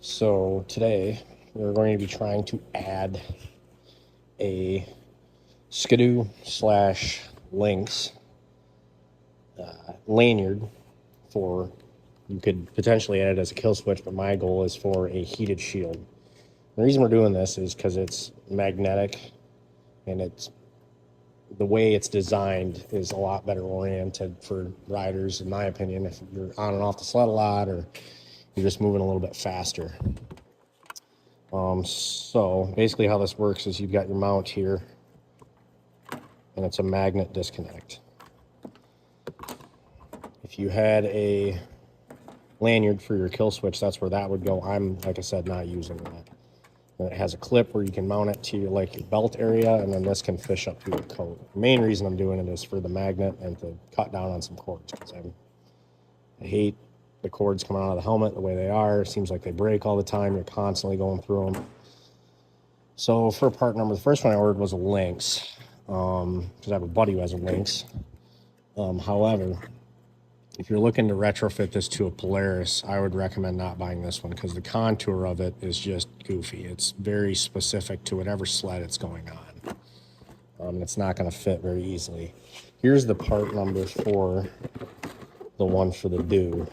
So today we're going to be trying to add a Skidoo slash Lynx lanyard for, you could potentially add it as a kill switch, but my goal is for a heated shield. The reason we're doing this is because it's magnetic, and it's the way it's designed is a lot better oriented for riders, in my opinion, if you're on and off the sled a lot or you're just moving a little bit faster. So basically how this works is you've got your mount here, and it's a magnet disconnect. If you had a lanyard for your kill switch, that's where that would go. I'm, like I said, not using that. And it has a clip where you can mount it to your belt area, and then this can fish up through your coat. The main reason I'm doing it is for the magnet and to cut down on some cords, because I hate the cords coming out of the helmet the way they are. It seems like they break all the time. You're constantly going through them. So for part number, the first one I ordered was a Lynx, because I have a buddy who has a Lynx. However, if you're looking to retrofit this to a Polaris, I would recommend not buying this one, because the contour of it is just goofy. It's very specific to whatever sled it's going on. And it's not going to fit very easily. Here's the part number for the one for the Do.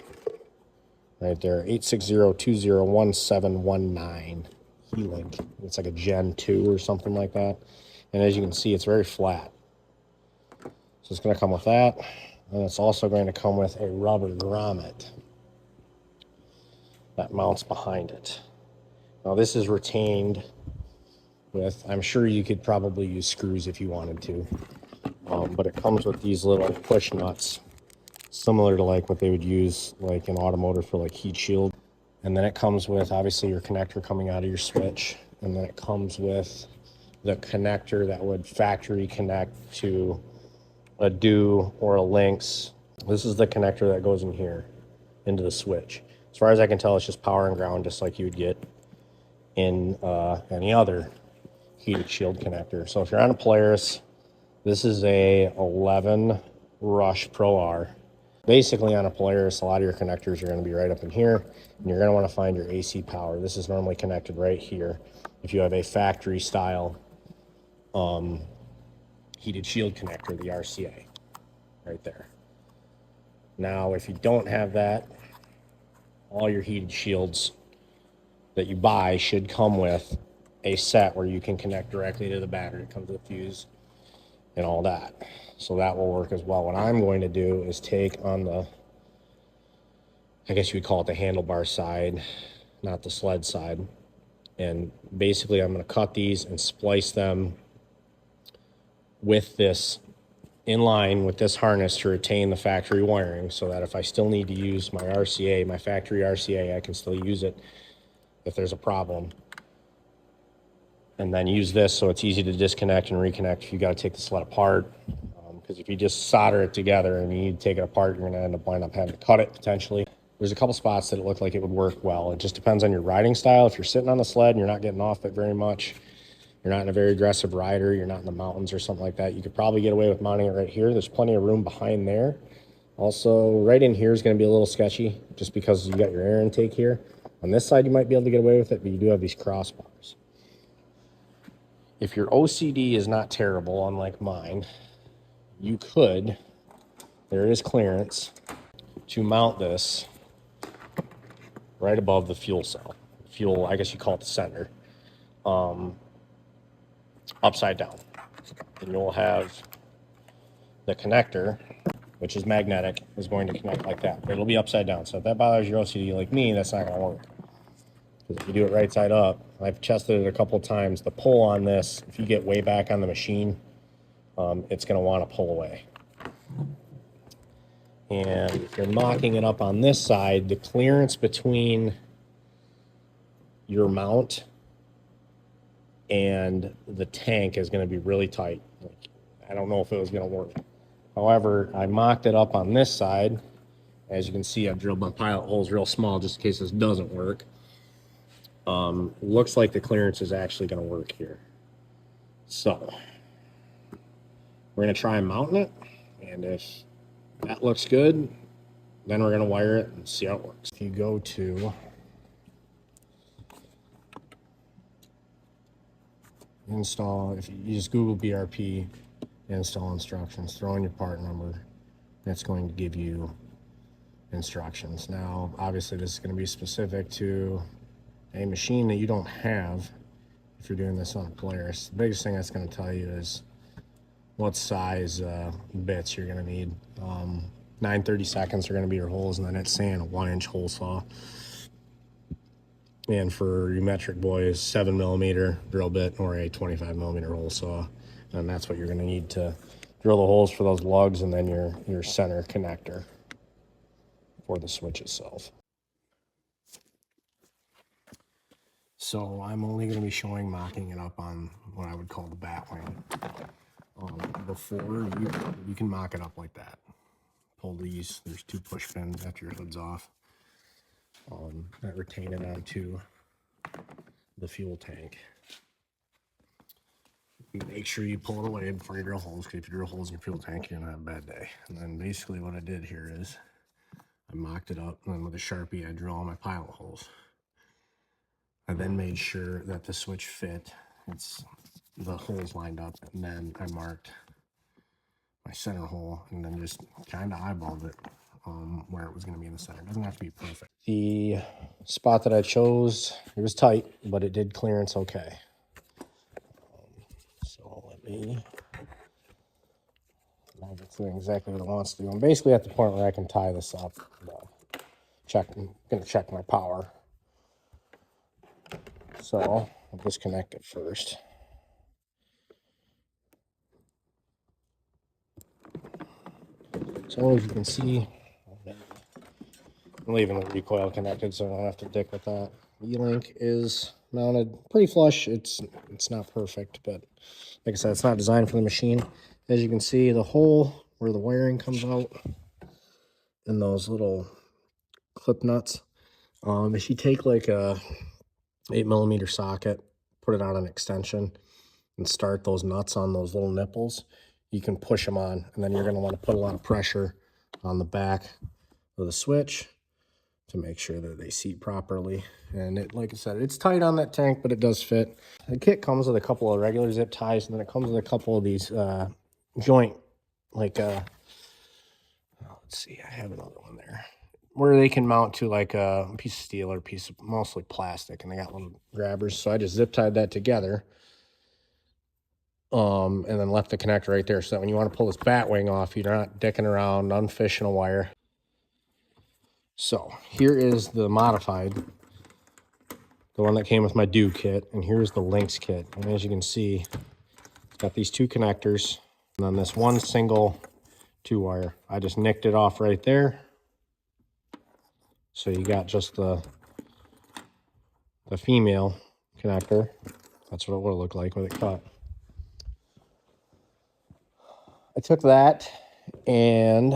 Right there, 860201719 ELinq. It's like a Gen 2 or something like that. And as you can see, it's very flat. So it's going to come with that. And it's also going to come with a rubber grommet that mounts behind it. Now this is retained with, I'm sure you could probably use screws if you wanted to. But it comes with these little push nuts, similar to like what they would use like in automotive for like heat shield. And then it comes with obviously your connector coming out of your switch. And then it comes with the connector that would factory connect to a Do or a Lynx. This is the connector that goes in here into the switch. As far as I can tell, it's just power and ground, just like you would get in any other heated shield connector. So if you're on a Polaris, this is a 11 Rush Pro R. Basically on a Polaris, a lot of your connectors are going to be right up in here, and you're going to want to find your AC power. This is normally connected right here if you have a factory style heated shield connector, the RCA, right there. Now, if you don't have that, all your heated shields that you buy should come with a set where you can connect directly to the battery. It comes with a fuse and all that. So that will work as well. What I'm going to do is take on the, I guess you would call it the handlebar side, not the sled side. And basically I'm going to cut these and splice them with this, in line with this harness, to retain the factory wiring, so that if I still need to use my RCA, my factory RCA, I can still use it if there's a problem. And then use this so it's easy to disconnect and reconnect if you got to take the sled apart. Because if you just solder it together and you need to take it apart, you're going to wind up having to cut it potentially. There's a couple spots that it looked like it would work well. It just depends on your riding style. If you're sitting on the sled and you're not getting off it very much, you're not in a very aggressive rider, you're not in the mountains or something like that, you could probably get away with mounting it right here. There's plenty of room behind there. Also, right in here is going to be a little sketchy, just because you got your air intake here. On this side, you might be able to get away with it, but you do have these crossbars. If your OCD is not terrible, unlike mine, you could, there is clearance to mount this right above the fuel cell. Fuel, I guess you call it the center. Upside down. And you'll have the connector, which is magnetic, is going to connect like that. But it'll be upside down. So if that bothers your OCD like me, that's not going to work. Because if you do it right side up, I've tested it a couple of times. The pull on this, if you get way back on the machine, it's going to want to pull away. And if you're mocking it up on this side, the clearance between your mount and the tank is going to be really tight. I don't know if it was going to work. However, I mocked it up on this side. As you can see, I've drilled my pilot holes real small just in case this doesn't work. Looks like the clearance is actually going to work here. So we're going to try mounting it, and if that looks good, then we're going to wire it and see how it works. If you go to install, if you just Google BRP install instructions, throw in your part number, that's going to give you instructions. Now, obviously this is going to be specific to a machine that you don't have if you're doing this on a Polaris. The biggest thing that's going to tell you is what size bits you're going to need. 9/32 are going to be your holes, and then it's saying a 1-inch hole saw. And for your metric boys, 7mm drill bit or a 25mm hole saw. And that's what you're going to need to drill the holes for those lugs, and then your center connector for the switch itself. So I'm only going to be showing mocking it up on what I would call the bat wing. Before you can mock it up like that. Pull these, there's 2 push pins after your hood's off that retain it onto the fuel tank. Make sure you pull it away before you drill holes, because if you drill holes in your fuel tank, you're gonna have a bad day. And then basically what I did here is I mocked it up, and then with a Sharpie I drew all my pilot holes. I then made sure that the switch fit, the holes lined up, and then I marked my center hole, and then just kind of eyeballed it where it was going to be in the center. It doesn't have to be perfect. The spot that I chose, it was tight, but it did clearance okay. So let me log it through exactly what it wants to do. I'm basically at the point where I can tie this up. I'm going to check my power. So I'll disconnect it first. So as you can see, I'm leaving the recoil connected so I don't have to dick with that. ELinq is mounted pretty flush. It's not perfect, but like I said, it's not designed for the machine. As you can see, the hole where the wiring comes out and those little clip nuts, if you take like a 8mm socket, put it on an extension, and start those nuts on those little nipples, you can push them on, and then you're going to want to put a lot of pressure on the back of the switch to make sure that they seat properly. And it, like I said, it's tight on that tank, but it does fit. The kit comes with a couple of regular zip ties, and then it comes with a couple of these joint, like let's see, I have another one there, where they can mount to like a piece of steel or a piece of mostly plastic, and they got little grabbers. So I just zip tied that together, and then left the connector right there, so that when you want to pull this bat wing off, you're not dicking around, unfishing a wire. So here is the modified, the one that came with my Do kit, and here's the Lynx kit. And as you can see, it's got these 2 connectors, and then this one single 2-wire. I just nicked it off right there. So you got just the female connector. That's what it would look like with it cut. I took that and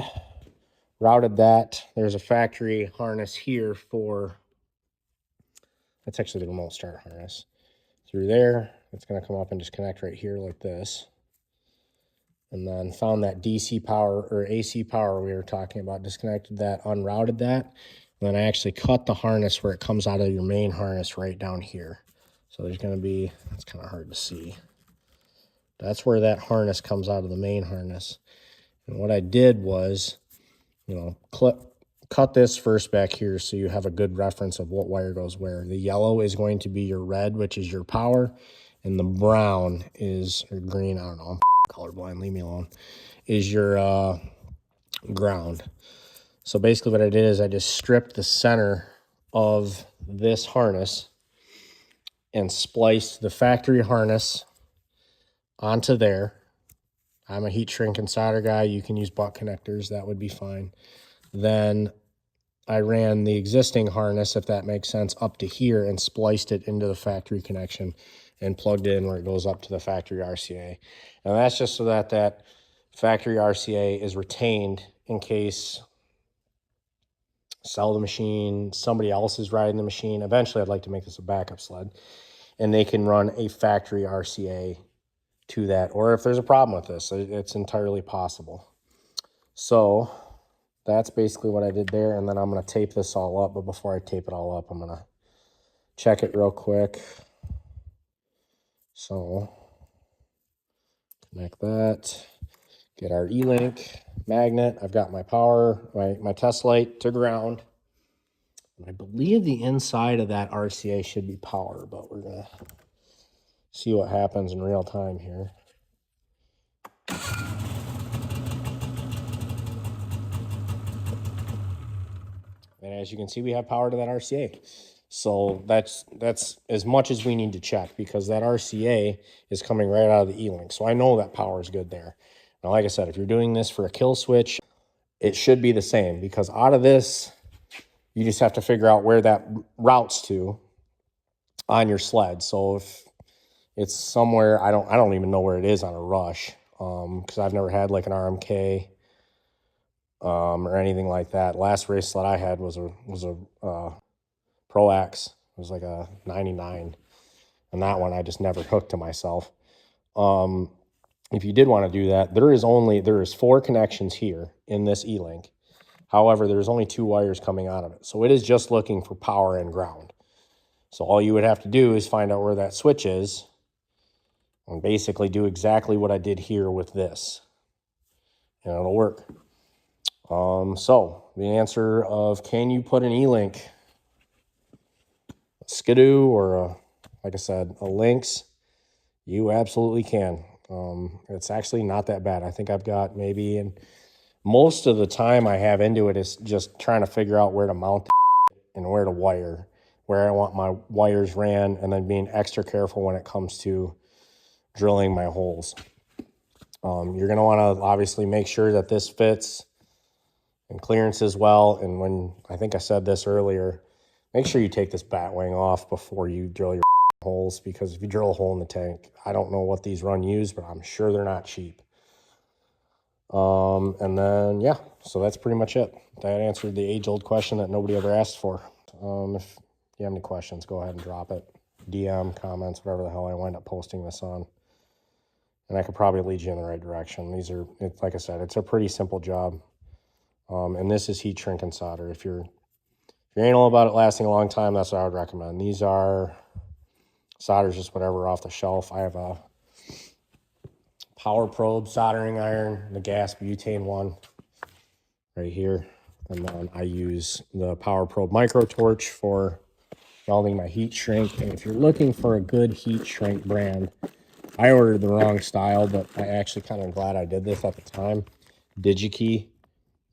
routed that. There's a factory harness here for, that's actually the remote start harness. Through there, it's going to come up and just connect right here like this. And then found that DC power or AC power we were talking about, disconnected that, unrouted that. And then I actually cut the harness where it comes out of your main harness right down here. So there's going to be, it's kind of hard to see. That's where that harness comes out of the main harness. And what I did was, you know, cut this first back here so you have a good reference of what wire goes where. The yellow is going to be your red, which is your power, and the brown is, or green, I don't know, I'm colorblind, leave me alone, is your ground. So basically what I did is I just stripped the center of this harness and spliced the factory harness onto there. I'm a heat shrink and solder guy. You can use butt connectors. That would be fine. Then I ran the existing harness, if that makes sense, up to here and spliced it into the factory connection and plugged it in where it goes up to the factory RCA. And that's just so that that factory RCA is retained in case sell the machine, somebody else is riding the machine. Eventually, I'd like to make this a backup sled, and they can run a factory RCA to that. Or if there's a problem with this, it's entirely possible. So that's basically what I did there. And then I'm going to tape this all up. But before I tape it all up, I'm going to check it real quick. So Connect that. Get our ELinq magnet. I've got my power, my test light to ground. I believe the inside of that RCA should be power, but we're going to see what happens in real time here. And as you can see, we have power to that RCA. So that's as much as we need to check, because that RCA is coming right out of the ELinq. So I know that power is good there. Now, like I said, if you're doing this for a kill switch, it should be the same, because out of this, you just have to figure out where that routes to on your sled. So if it's somewhere, I don't even know where it is on a Rush, because I've never had like an RMK or anything like that. Last race sled I had was a Pro X. It was like a 99, and that one I just never hooked to myself. If you did want to do that, there is 4 connections here in this ELinq. However, there's only 2 wires coming out of it. So it is just looking for power and ground. So all you would have to do is find out where that switch is and basically do exactly what I did here with this. And it'll work. So the answer of, can you put an ELinq, a Skidoo, or like I said, a Lynx? You absolutely can. It's actually not that bad. I think I've got maybe, and most of the time I have into it is just trying to figure out where to mount it and where to wire, where I want my wires ran, and then being extra careful when it comes to drilling my holes. You're going to want to obviously make sure that this fits and clearances well. And when, I think I said this earlier, make sure you take this bat wing off before you drill your holes, because if you drill a hole in the tank, I don't know what these run used, but I'm sure they're not cheap. And then, yeah, so that's pretty much it. That answered the age-old question that nobody ever asked for. If you have any questions, go ahead and drop it. DM, comments, whatever the hell I wind up posting this on. And I could probably lead you in the right direction. Like I said, it's a pretty simple job. And this is heat shrink and solder. If you're anal about it lasting a long time, that's what I would recommend. These are solders, just whatever off the shelf. I have a Power Probe soldering iron, the gas butane one right here. And then I use the Power Probe micro torch for welding my heat shrink. And if you're looking for a good heat shrink brand, I ordered the wrong style, but I actually kind of glad I did this at the time. DigiKey,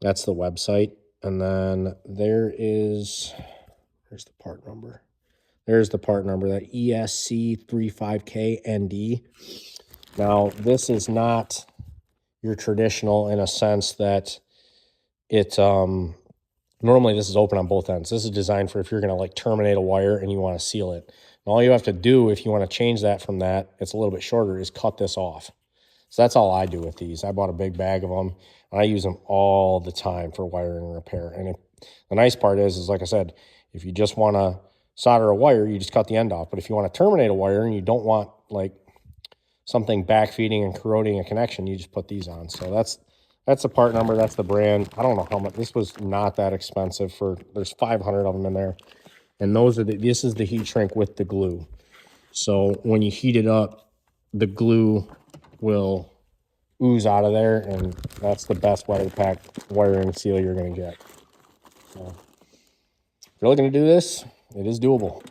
that's the website. And then there's the part number. There's the part number, that ESC35KND. Now, this is not your traditional, in a sense that it, normally this is open on both ends. This is designed for if you're going to like terminate a wire and you want to seal it. And all you have to do if you want to change that from that, it's a little bit shorter, is cut this off. So that's all I do with these. I bought a big bag of them, and I use them all the time for wiring and repair. And the nice part is like I said, if you just want to solder a wire, you just cut the end off. But if you want to terminate a wire and you don't want like something backfeeding and corroding a connection, you just put these on. So that's the part number, that's the brand. I don't know how much. This was not that expensive. There's 500 of them in there. And this is the heat shrink with the glue. So when you heat it up, the glue will ooze out of there, and that's the best wire pack wiring seal you're going to get. So if you're looking to do this, it is doable.